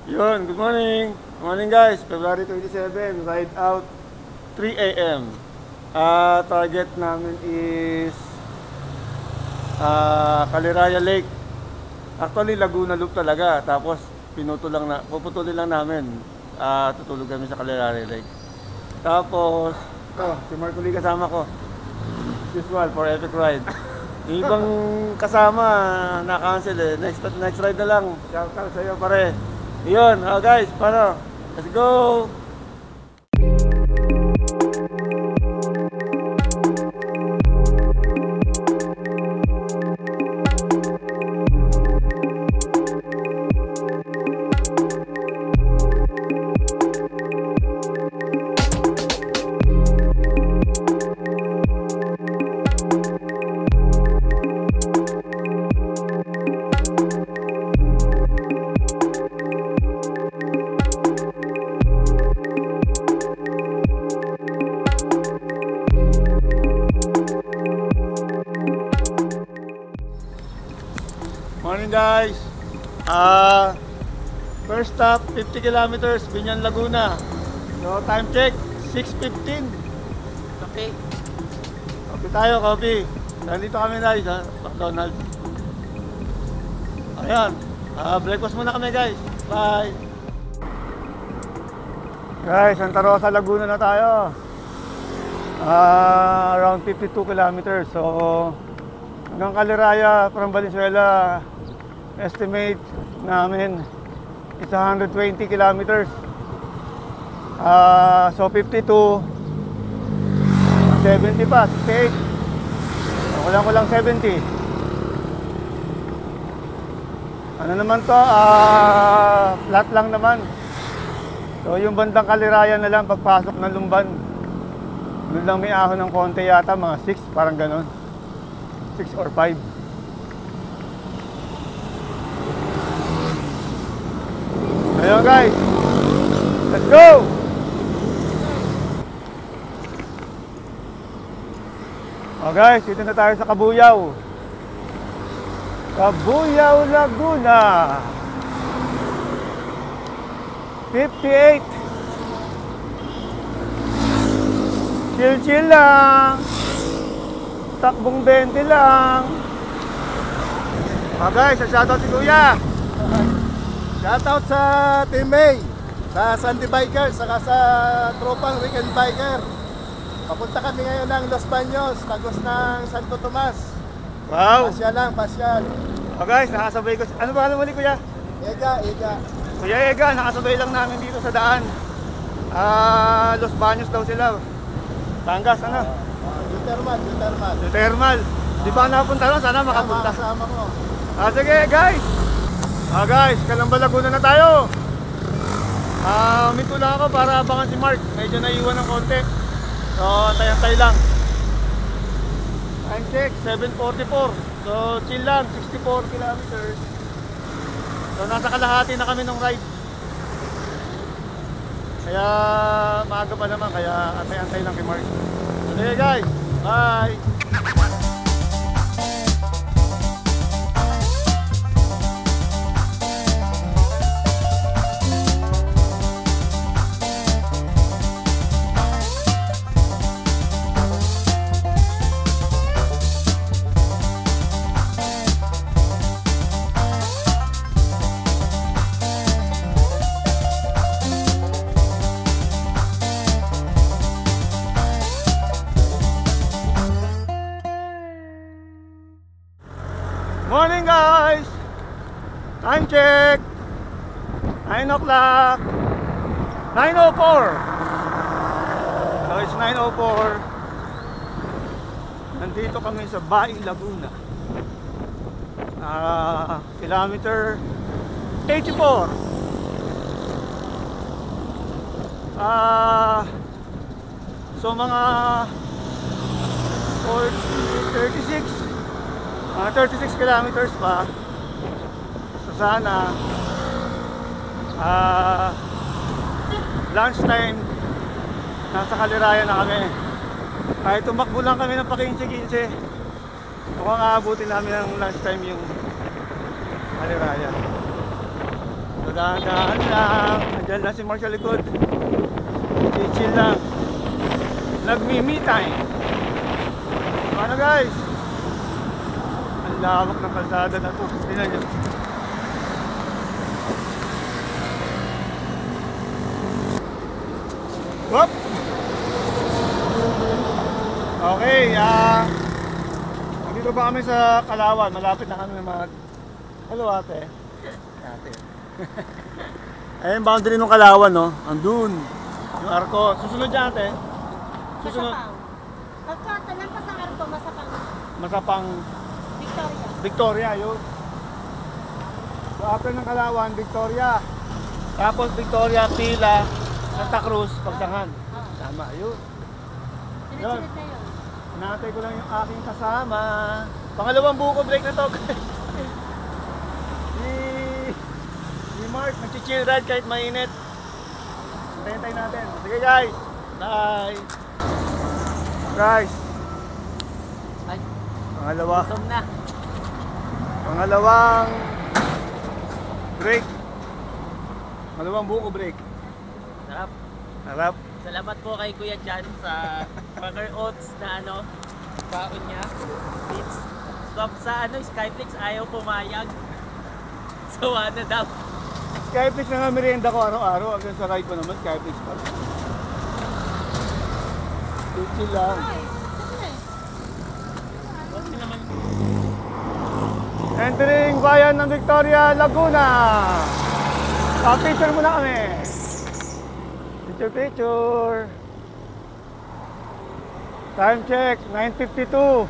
Yun, good morning. Good morning guys, February 27, ride out 3 a.m. Target namin is Caliraya Lake. Actually, Laguna Loop talaga. Tapos, puputulin lang namin. Tutulog kami sa Caliraya Lake. Tapos, si Marculi kasama ko. As usual, for epic ride. Yung ibang kasama, na-cancel eh. Next ride na lang. Shout out sa'yo pare. Yun, guys, paano? Let's go! Morning guys. First stop 50 kilometers, Binyan, Laguna. So time check 6:15. Okay. Coffee tayo, coffee. Nandito kami guys sa McDonald's. Ayan. Breakfast muna kami guys. Bye. Guys, Santa Rosa, Laguna na tayo. Around 52 kilometers. So hanggang Caliraya from Valenzuela, estimate namin is 120 kilometers. So 52, 70 pa, 68. Kulang 70. Ano naman to? Flat lang naman. So yung bandang Caliraya na lang pagpasok ng Lumban. Doon lang may ahon ng konti yata, mga 6, parang ganon. 6 or 5. Ayun guys, let's go! Oh guys, dito na tayo sa Kabuyaw, Laguna. 58. Chill lang. Takbong 20 lang. Guys, shoutout si Kuya. Shoutout sa Team May, sa Sandy Bikers, saka sa Tropang Weekend Biker. Papunta kami ngayon ng Los Baños, tagos ng Santo Tomas. Wow. Pasyal lang, pasyal. Guys, nakasabay ko. Ano ba muli Kuya? Ega. Kuya Ega, nakasabay lang namin dito sa daan. Los Baños daw sila. Tangas, ano? Dutermal. Di ba napunta ron? Sana makapunta. Kasama mo. Sige guys. Guys, Calamba, Laguna na tayo. Minto lang ako para abangan si Mark. Medyo naiwan ng konti. So, antay-antay lang. Time check, 7:44. So, chill lang, 64 kilometers. So, nasa kalahati na kami ng ride. Kaya, maaga pa naman. Kaya, antay-antay lang kay Mark. Okay guys, bye! Morning guys! Time check! 9 o'clock! 9:04! So it's 9:04. Nandito kami sa Bai, Laguna. Kilometer 84. So mga 36 kilometers pa. So sana lunchtime nasa Caliraya na kami. Kahit tumakbo lang kami ng pa 15-15, mukhang aabutin namin ng lunchtime yung Caliraya. So Dahan-dahan lang. Nandiyan lang si Mark sa likod. Chill lang. Nagmi-me time. Ano guys? Ang lawak ng kalsada na to. Tingnan nyo. Whoop! Okay, nandito ba kami sa Kalawan? Malapit na kami mag... Hello ate. Ate. Ayun, boundary ng Kalawan, no? Andun. Yung arko. Susunod dyan, ate. Susunod. Masapang. Pagkatanan pa sa arko, masapang. Masapang Victoria. Victoria, yun. So, after ng Kalawan, Victoria. Tapos Victoria, Pila, Santa Cruz, Pagsangan. Tama, yun. Sunod-sunod na yun. Natay ko lang yung aking kasama. Pangalawang buko break na to. si Mark, nag-chill ride kahit mainit. Hintay natin. Sige guys. Bye. Guys. Ay, Pangalawa. gutom na. Pangalawang break. Pangalawang buko break. Sarap. Harap. Salamat po kay Kuya Jan sa Burger Oats na baon niya. It's stop sa Skyflix, ayaw pumayag. Sawa na daw. Skyflix na nga merienda ko araw-araw. Hanggang sa ride ko naman, Skyflix pa. Chill lang. Okay naman. Entering bayan ng Victoria, Laguna. Picture muna kami. Picture. Time check, 9:52.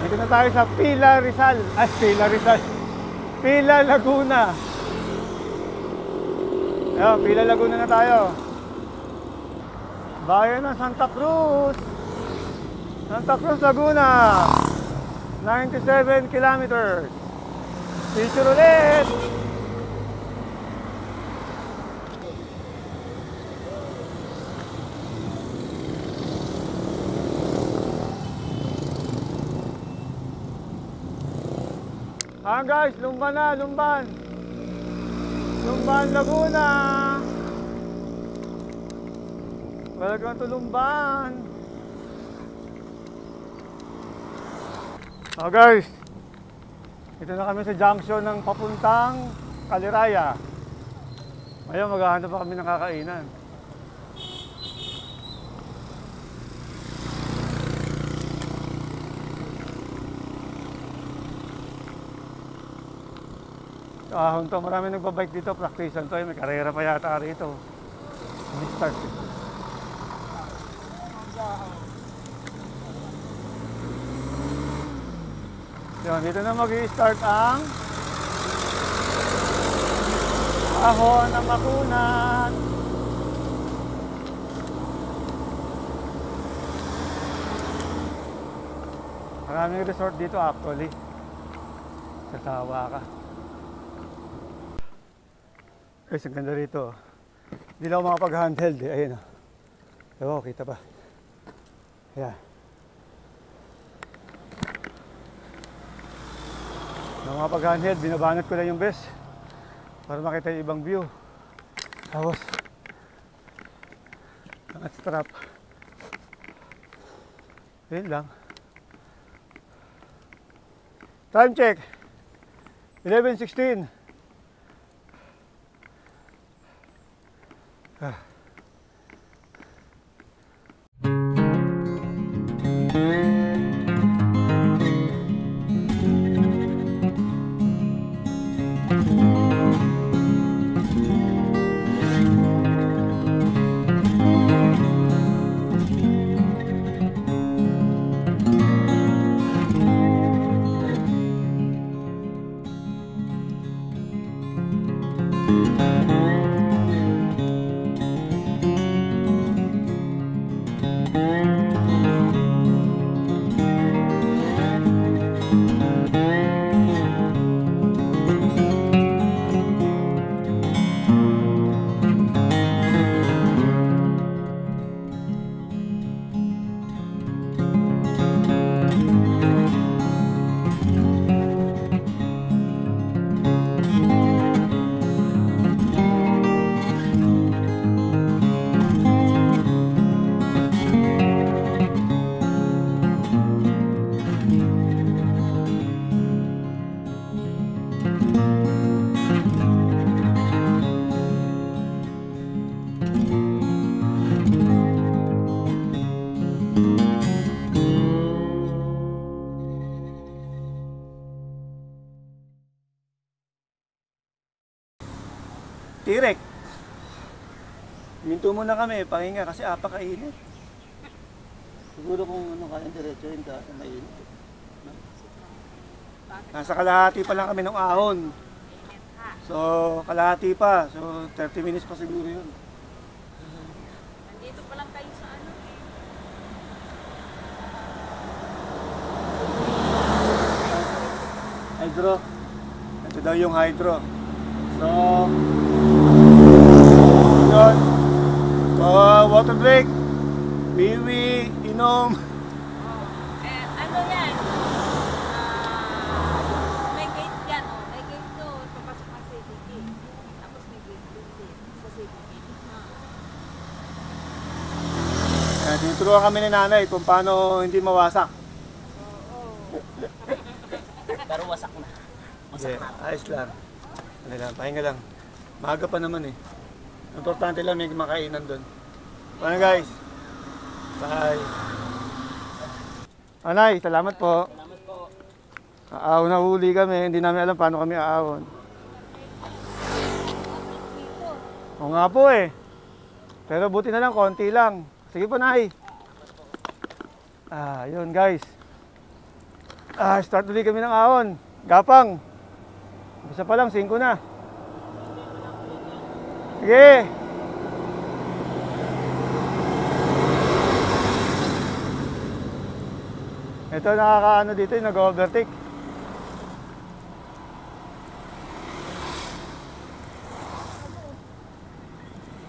Dito na tayo sa Pila, Rizal. Pila, Laguna. Ayun, Pila, Laguna na tayo. Bayan ng Santa Cruz. Santa Cruz, Laguna. 97 kilometers. Picture ulit. Guys, Lumban na, Lumban. Lumban, Laguna. Welcome to Lumban. Guys, ito na kami sa junction ng papuntang Kaliraya. Ngayon, maghahanap pa kami ng kakainan. Ahon to, marami nagbabike dito, practicean to, may karera pa yata rito. Start. Yun, dito na mag-i-start ang ahon ng Makunat. Maraming resort dito actually. Sasawa ka. Guys, ang ganda rito. Hindi lang ako makapag-handheld eh. Ayun o. Ewan ko, kita ba? Ayan. Hindi ako makapag-handheld. Binabanat ko lang yung best para makita yung ibang view. Tapos, ang strap. Ayun lang. Time check. 11:16. Tirek. Minto muna kami, pahinga kasi apakainit. Siguro kung ano kayang diretsuhin ka, mainit. Nasa kalahati pa lang kami ng ahon. So, kalahati pa. So, 30 minutes pa siguro yun. Nandito pa lang kayo sa ano eh. Hydro. Ito daw yung hydro. So, yun. So, water break. Biwi, inom. Ano yan? May gate yan, oh. May gate doon. Papasok ng CBD. Tapos may gate doon din. Sa CBD. Tinuturuan kami ni nanay kung paano hindi mawasak. Pero wasak na. Wasak Yeah, na. ayos lang. Ano lang, pahinga lang. Maaga pa naman eh. Importante lang may makainan doon. Paano guys? Bye. Anay, salamat po. Salamat po. Aahon na huli kami. Hindi namin alam paano kami aahon. Oo nga po eh. Pero buti na lang, konti lang. Sige po, Nay. Yun guys. Start ulit kami ng ahon. Gapang. Isa pa lang, 5 na. Sige. Ito nakakaano dito, yung nag-overtake.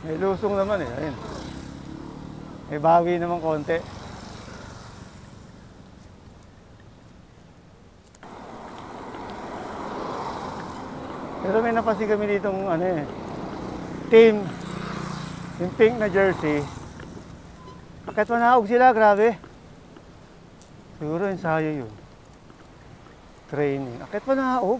May lusong naman eh, ayun. May bawi naman konti. Pero may napansin kami ditong ano eh, team, yung pink na jersey. Kahit manahog sila, grabe. Siguro ensayo yun. Training. Akit pa nahaog.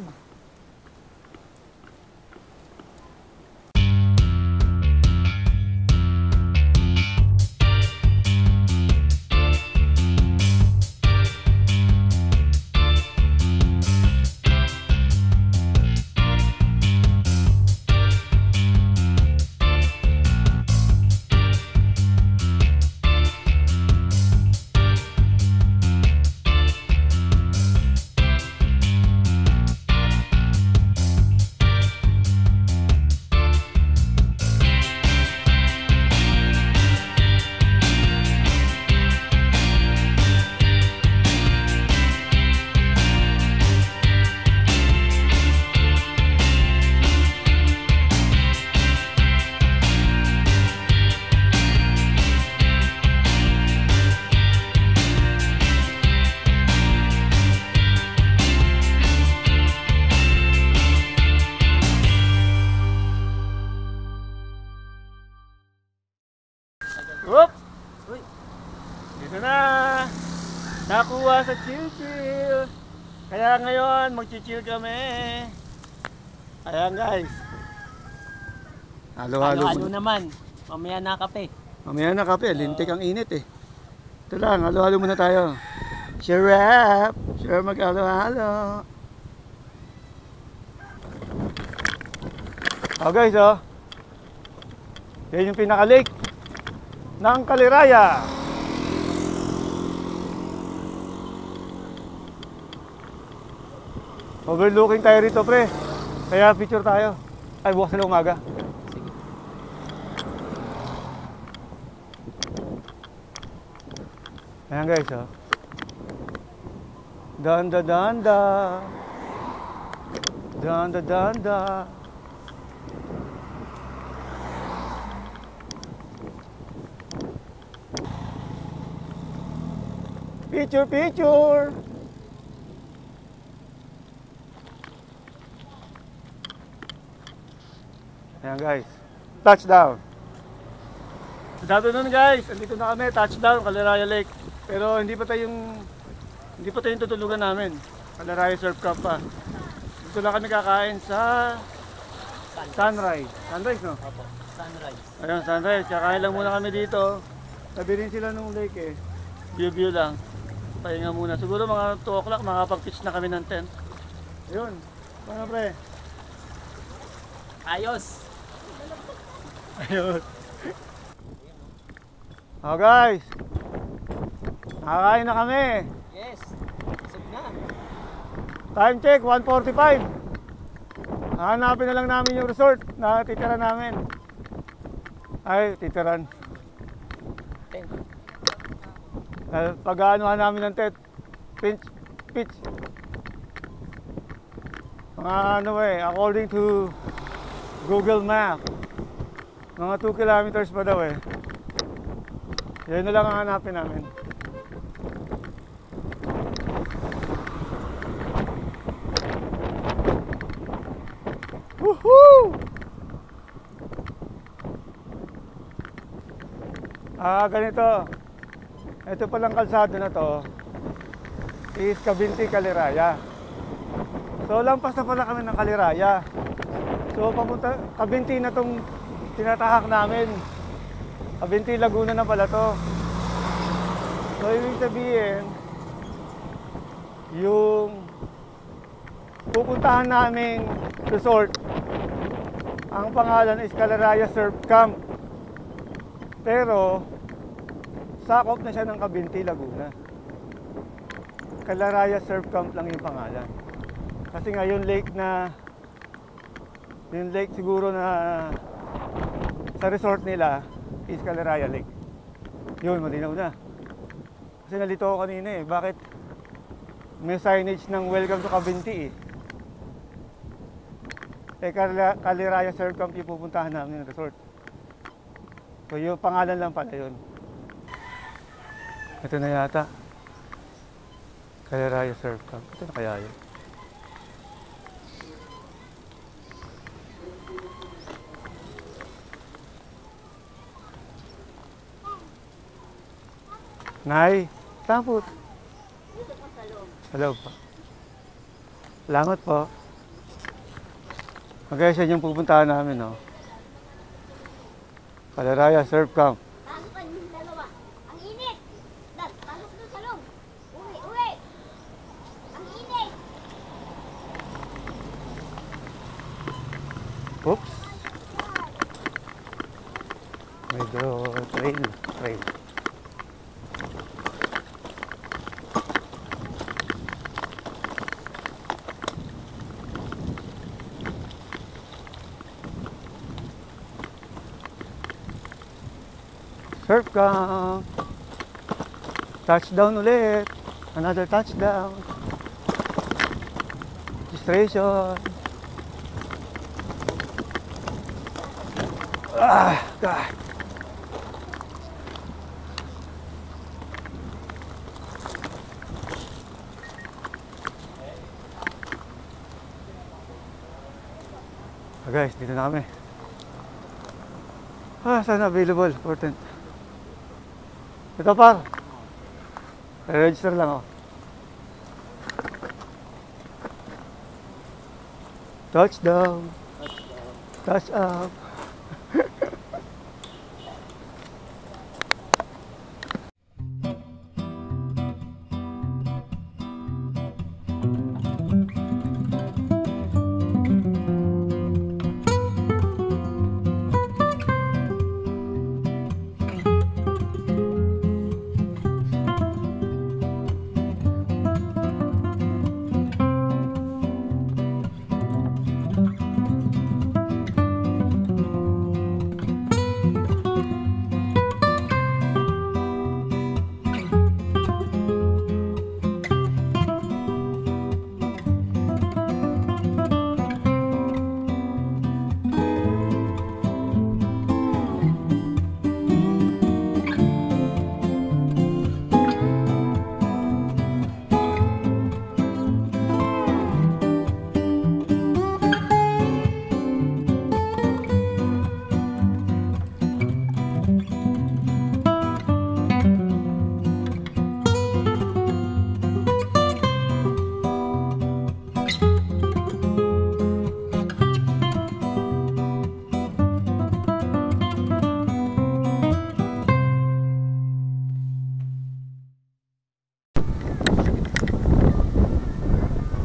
Whoop! Dito na! Nakuha sa chill-chill! Kaya ngayon, mag-chill kami! Ayan guys! Halo-halo Halo-halo muna. naman. Mamaya na kape. Mamaya na kape, lintik ang init eh. Ito lang, halo-halo muna tayo. Sure, sure mag-halo-halo. Guys, yan yung pinaka-lake ng Kaliraya. Overlooking tayo rito, pre. Kaya picture tayo. Ay, bukas na umaga. Ayan guys, Danda, danda. Danda, danda. Picture, picture. Ayan guys. Touchdown. Good afternoon guys. Andito na kami, touchdown, Kaliraya Lake. Pero hindi pa tayong tutulugan namin. Kaliraya Surf Camp pa. Dito lang kami kakain sa Sunrise. Sunrise, no? Opo. Sunrise. Ayun, Sunrise. Kakain lang muna kami dito. Tabi rin sila nung lake eh. View lang. Pahinga muna. Siguro mga 2 o'clock makapag-pitch na kami ng tent. Ayun. Paano pre? Ayos. Ayun. Oh guys, nakakain na kami. Yes. Busog na. Time check, 1:45. Hanapin na lang namin yung resort na titira namin. Ay, titiran. Pag-aanuhan namin ng tent. Pitch. Mga according to Google Map, mga 2 kilometers pa daw eh. Yan na lang ang hanapin namin. Woohoo! Ganito. Ito palang kalsada na to is Cabinti Caliraya. So lampas na pala kami ng Caliraya. So papunta Cabinti na tong tinatahak namin. Cabinti Laguna na pala to. So ibig sabihin yung pupuntahan naming resort, ang pangalan is Caliraya Surf Camp. Pero sakop na siya ng Cabinti Laguna. Caliraya Surf Camp lang yung pangalan. Kasi nga yung lake siguro na sa resort nila is Caliraya Lake. Yun, malinaw na. Kasi nalito ako kanina eh, bakit may signage ng welcome to Cabinti eh. Caliraya Surf Camp yung pupuntahan namin ng resort. So yung pangalan lang pala yun. Ito na yata. Caliraya Surf Camp. Ito na kaya yun. Nay, tapos. Dito po sa loob. Sa loob po. Salamat po. Magkaya siya yung pupuntahan namin, no? Caliraya Surf Camp. Pasok ka yung dalawa. Ang init. Dad, pasok doon sa loob. Uwi. Ang init. Oops. Medyo trail. Surf Camp. Touchdown ulit. Another touchdown. Registration. God. Guys, dito na kami. Sana available for tent. Ito par. Register lang ako. Touchdown. Touch up.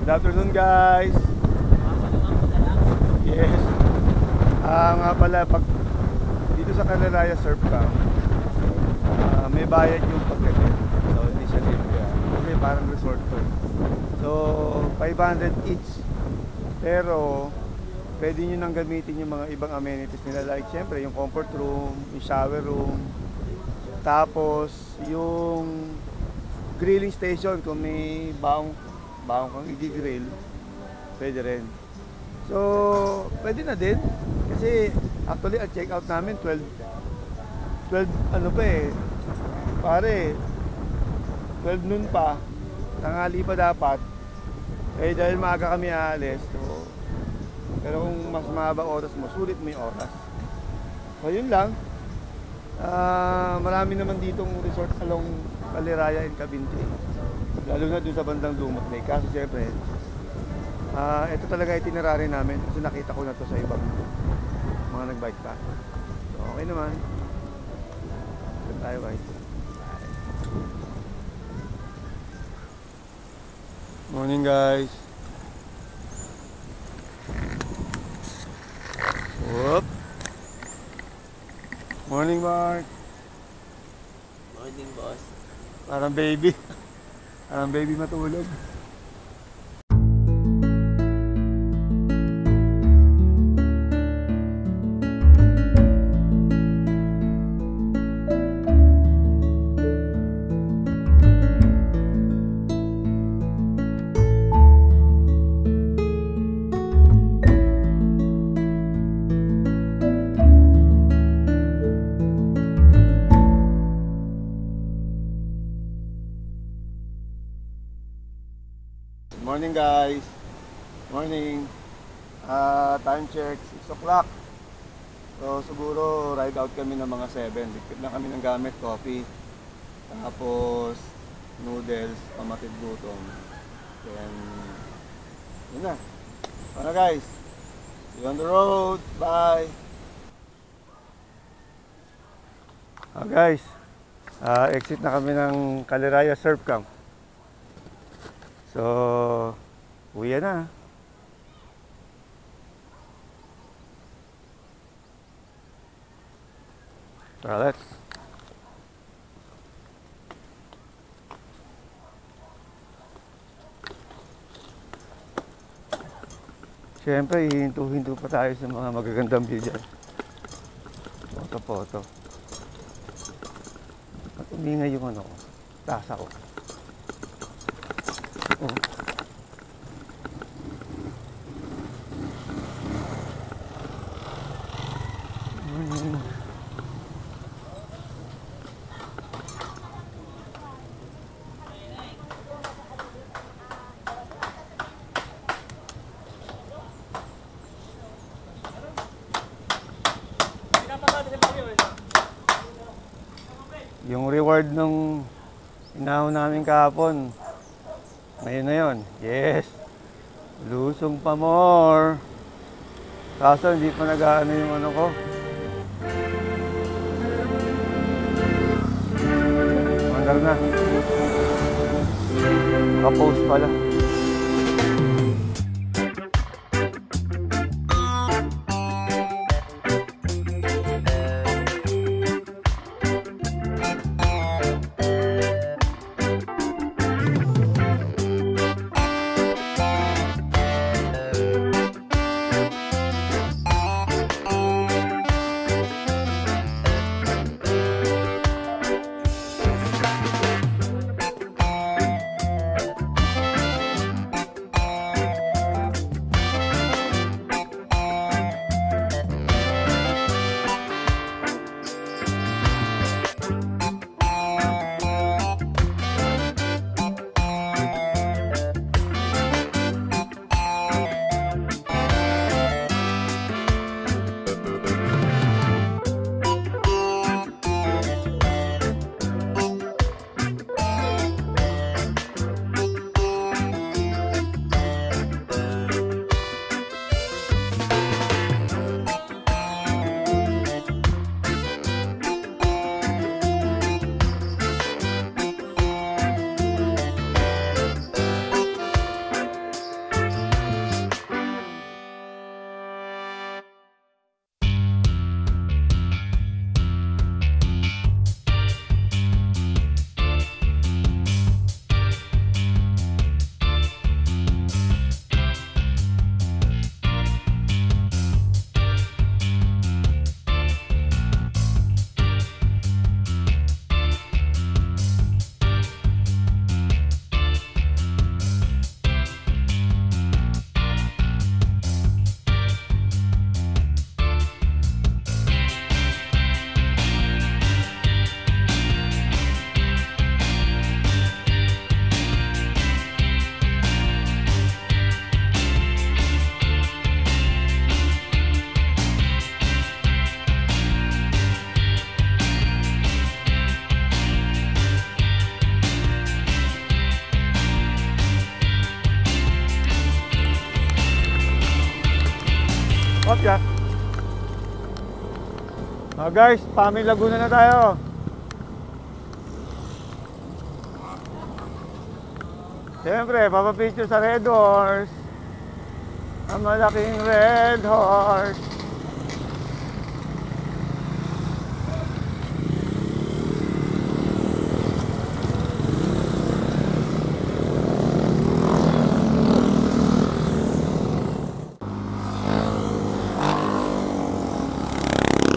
Good afternoon guys. Yes. Nga pala sa Calaraya Surf Camp, may bayad yung pagkain. So, hindi siya libre. Kasi parang resort to. So, 500 each. Pero, pwede nyo nang gamitin yung mga ibang amenities nila. Like, syempre, yung comfort room, yung shower room. Tapos, yung grilling station, kung may baong kang i-grill, pwede rin. So, pwede na din. Kasi, actually, ang check out namin, 12 ano pa eh, pare, 12 noon pa, tanghali pa dapat. Eh, dahil maaga kami aalis, so, pero kung mas mahabang oras mo, sulit mo yung oras. So, yun lang. Marami naman ditong resort along Calaraya and Cavinti. Lalo na dun sa bandang Lumot Lake. Kasi siyempre, ito talaga itinerary namin kasi nakita ko na to sa ibang mga nag-bike pack. So, okay naman. Doon tayo guys. Morning guys. Whoop. Morning Mark. Morning, boss. Parang baby. Parang baby matulog. Morning guys. Morning. Time check 6 o'clock. So siguro ride out kami ng mga 7. Dikit lang kami ng gamit, coffee. Tapos noodles, pamatid gutom. Then yun na. Ano guys? See you on the road. Bye. Guys, exit na kami ng Calaraya Surf Camp. So, uwi na. Tara, let's. Siyempre, hihinto-hinto pa tayo sa mga magagandang view dyan. Photo. At umingay yung ano ko, tasa ko. Oh. Yung reward nung inahon namin kahapon, ngayon na yun. Yes! Lusong pa more! Kaso hindi pa nag-aano yung ano ko. Mandar na. Naka-post pala. tilapia. Guys, Paming Laguna na tayo. Siyempre, papapicture sa Red Horse. Ang malaking Red Horse.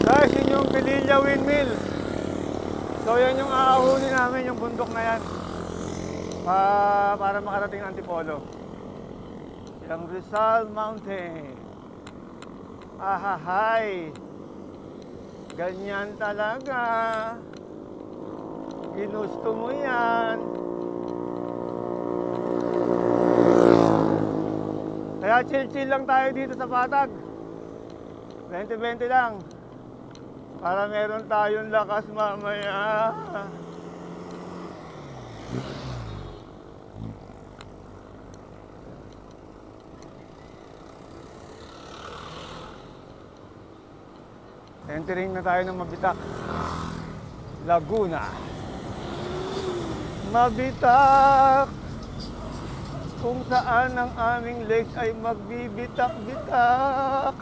Guys, yun yung Pililla Windmill. So yan yung aahunin namin, yung bundok na yan. Para makarating ng Antipolo. Yung Rizal Mountain. Ahahay. Ganyan talaga. Ginusto mo yan. Kaya chill-chill lang tayo dito sa Patag. 20-20 lang. Para meron tayong lakas mamaya. Entering na tayo ng Mabitak, Laguna. Mabitak, kung saan ang aming legs ay magbibitak-bitak.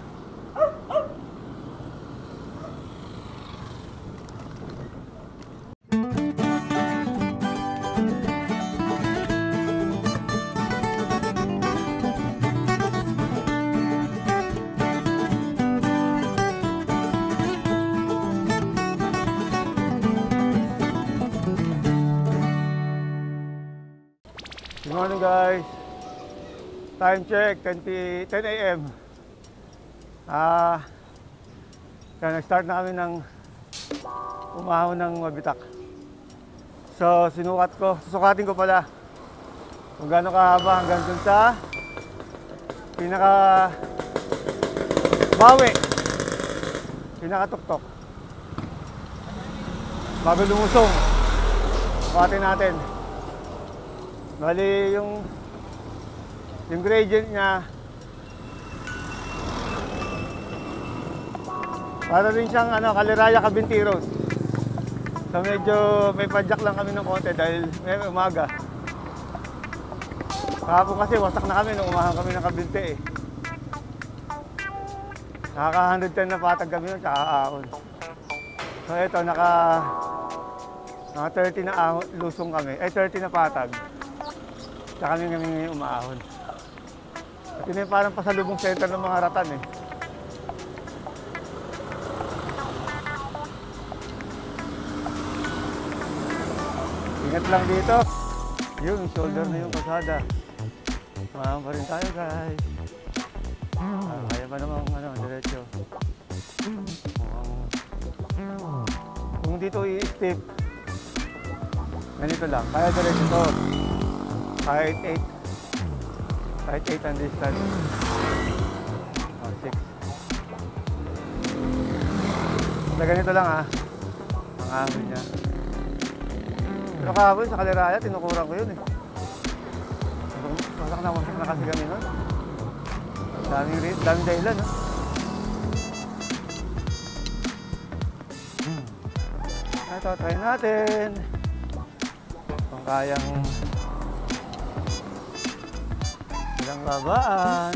Good morning guys. Time check 10 a.m. Kaya nag-start na kami ng umahon ng Mabitak. So susukatin ko pala kung gaano kahaba hanggang dun sa pinaka bawi, pinakatuktok. Bago lumusong, sukatin natin. Bali yung gradient niya para rin siyang Kaliraya Cabinteros. So medyo may padyak lang kami ng konti dahil may umaga. Kahapon kasi wasak na kami nung umahan kami ng Cabinte eh. Nakaka 110 na patag kami nun, tsaka ahon. So ito naka 30 na lusong kami, 30 na patag. Tsaka kami umaahon. At yun yung parang pasalubong center ng mga ratan eh. Ingat lang dito. Yung shoulder na yung kalsada. Umaahon pa rin tayo guys. Kaya pa namang diretso. Kung dito i-step, ganito lang. Kaya diretso to. Kahit 8 ang distance. 6. Na ganito lang ang ahon niya. Pero kahapon sa Kaliraya, tinukuran ko yun eh. Masak na kasi kami nun. Daming dahilan no? Ito, try natin. Kung kayang ilang babaan.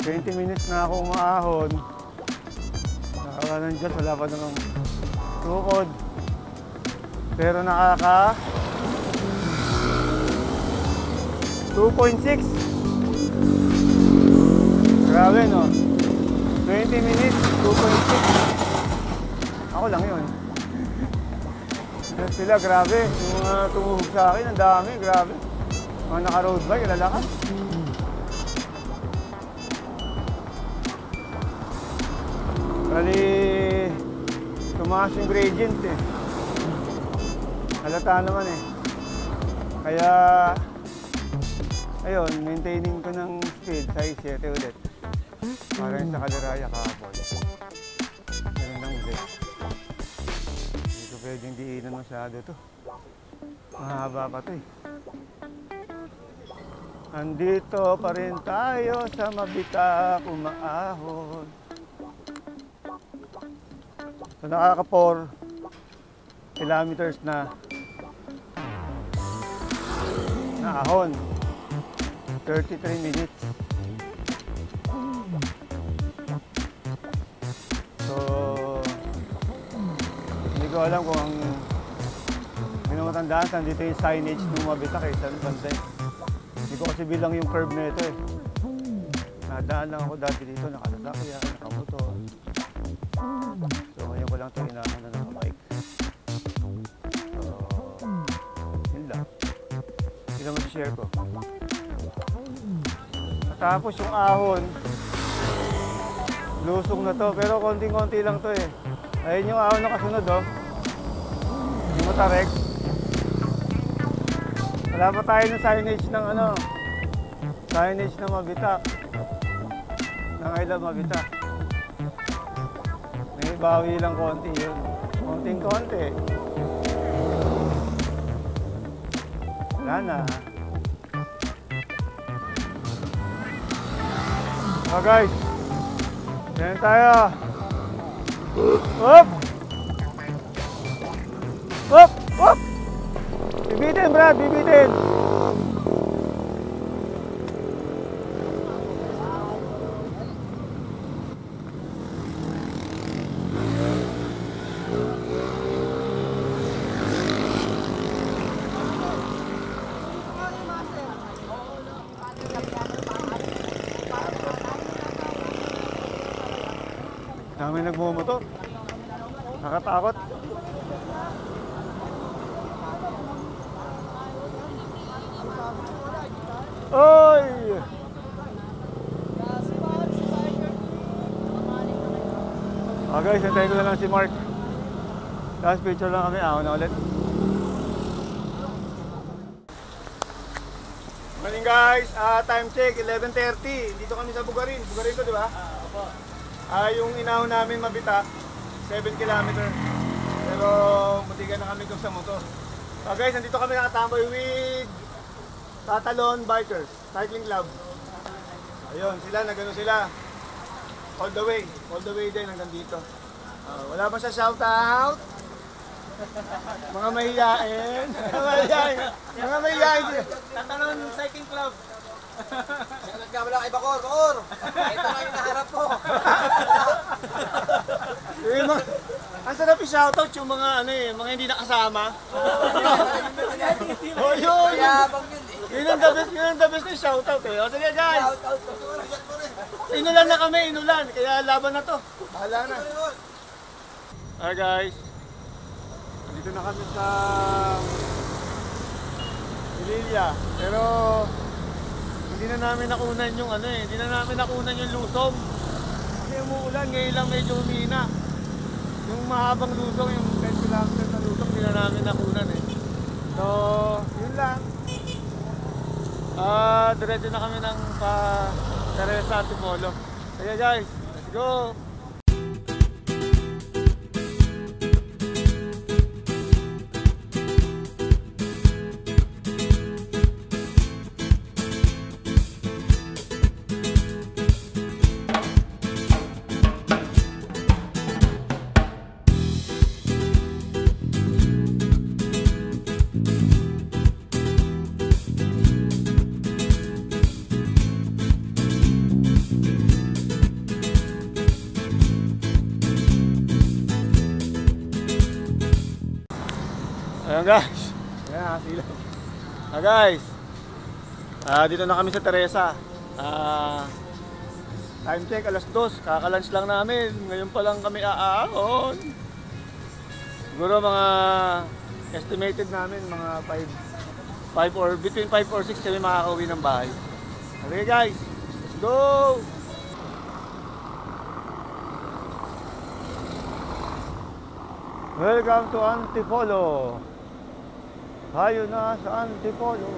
20 minutes na ako umaahon. Nakawa ng Diyos, wala pa namang tukod. Pero nakaka 2.6. Grabe no? 20 minutes, 2.6. Ako lang yun. Sila, grabe. Yung mga tumuhog sa akin, ang dami, grabe. Mga naka-road bike, lalakas. Bali, tumaas yung gradient eh. Halata naman eh. Kaya, ayun, maintaining ko ng speed sa 7 ulit. Para yung sa Kaliraya kahapon. Ganun lang ulit. Hindi ko pwedeng diinan masyado to. Mahaba pa to eh. Andito pa rin tayo sa Mabitak, umaahon. So nakaka 4 kilometers na ahon. 33 minutes. So hindi ko alam kung hindi na matandaan saan dito yung signage ng Mabitak eh, saan banda eh. Hindi ko kasi bilang yung curve na ito eh. Nadaan lang ako dati dito, nakalasakyan, nakamotor. So ngayon ko lang ito inahan na nakabike. So, yun lang. Yun naman share ko. Tapos yung ahon, lusong na to, pero konting-konti lang to eh. Ayun yung ahon na kasunod oh. Yung Matarek. Wala pa tayo ng signage ng ano, signage ng Mabitak. Ng I Love Mabitak. May bawi lang konti yun. Konting-konti. Wala na. Oh guys, yan tayo. Hop! Hop! Hop! Bibitin, Brad! Bibitin! Dami nagmumotor. Nakatakot. Oy! Okay, hintayin ko na lang si Mark. Tapos picture lang kami. Ako na ulit. Morning guys, time check 11:30. Dito kami sa Bugarin. Bugarin to, di ba? Opo. Yung inahon namin Mabitak, 7 kilometer. Pero matigan na kami doon sa motor. So guys, nandito kami nakatambay with Tatalon Bikers, Cycling Club. Ayun, sila, nagano sila. All the way din hanggang dito. Wala pa siya shoutout. Mga mahihain. Mga mahihain. Tatalon Cycling Club. Nagkamala lang kay Bakor, Bakor! Ito lang yung naharap mo! Ang sarap i-shoutout yung mga ano eh, mga hindi nakasama. Oh, yun! Yabang yun eh! Yun ang the best na shoutout eh. O sige guys! Inulan na kami, inulan. Kaya laban na to. Bahala na. Hi guys! Dito na kami sa Ililla. Pero hindi na namin nakunan yung ano eh, hindi na namin nakunan yung lusong. Kasi umuulan, ngayon lang medyo humina. Yung mahabang lusong, yung 10 kilometers na lusong, hindi na namin nakunan eh. So, yun lang. Diretso na kami ng Teresa Antipolo. Kaya guys, let's go! Ayan guys. Ayan, nakasilaw. Guys. Dito na kami sa Teresa. Time check, alas 2. Kaka-lunch lang namin. Ngayon pa lang kami aahon. Siguro mga estimated namin mga 5 or between 5 or 6 kami makakauwi ng bahay. Okay guys. Let's go! Welcome to Antipolo. Tayo na sa Antipolo.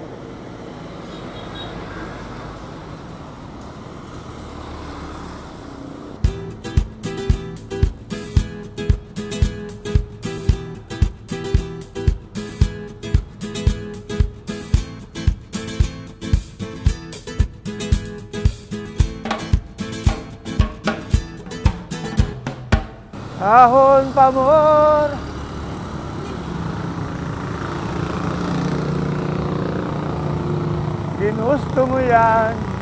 Ahon pamor. Ginusto mo yan.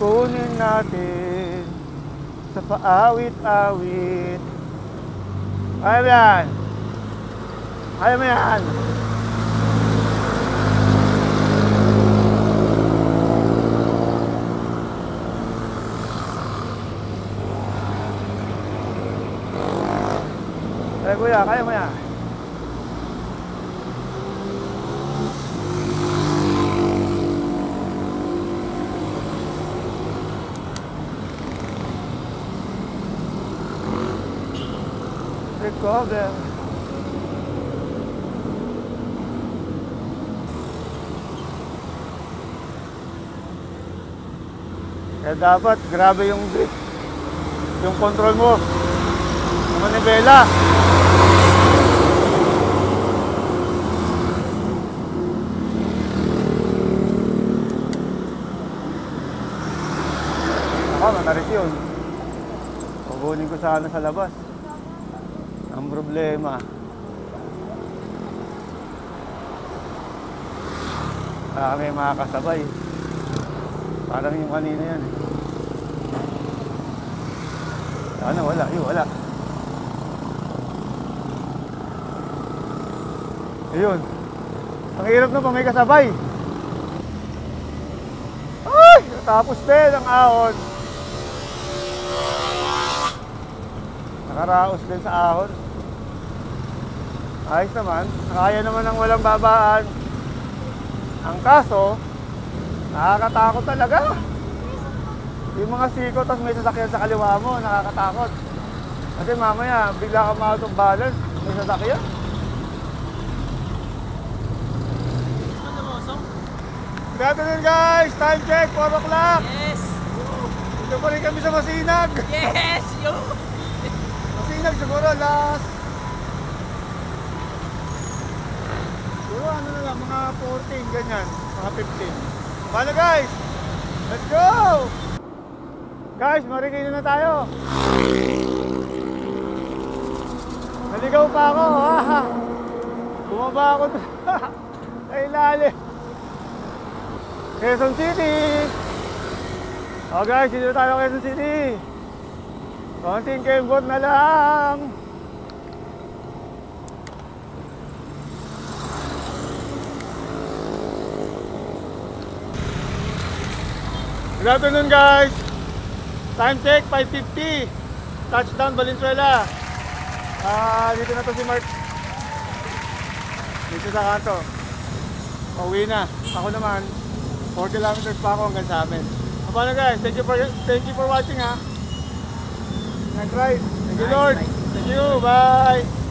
Kunin natin sa paawit-awit. Kaya mo yan. Kaya mo yan. Kaya kuya, kaya mo yan. Recover. Kaya dapat grabe yung grip, yung control mo, yung manibela. Ako, matarik yun. Kukunin ko sana sa labas. Ang problema, kami makakasabay. Parang yung kanina yan eh. Sana wala, wala. Ayun. Ang hirap na pa may kasabay. Ay! Tapos din ang ahon. Nakaraos din sa ahon. Ayos naman. Kaya naman ng walang babaan. Ang kaso, nakakatakot talaga. Yung mga siko, tapos may sasakyan sa kaliwa mo, nakakatakot. Kasi mamaya, bigla ka ma-out of balance, may sasakyan. Good afternoon guys! Time check, 4 o'clock! Yes! Ito pa rin kami sa Masinag! Yes! Yo! Masinag siguro last... Siguro ano na lang, mga 14, ganyan, mga 15. Paano guys? Let's go! Guys, marikino na tayo. Naligaw pa ako, ha? Bumaba ako sa ilalim. Quezon City! Oh guys, dito tayo Quezon City. Konting kembot na lang. Good afternoon guys. Time check 5:50. Touchdown Valenzuela. Dito na to si Mark. Dito sa kanto. Pauwi na. Ako naman 4 kilometers pa ako hanggang sa amin. Paano guys? Thank you for watching ha. Nice ride. Thank you Lord. Thank you. Bye.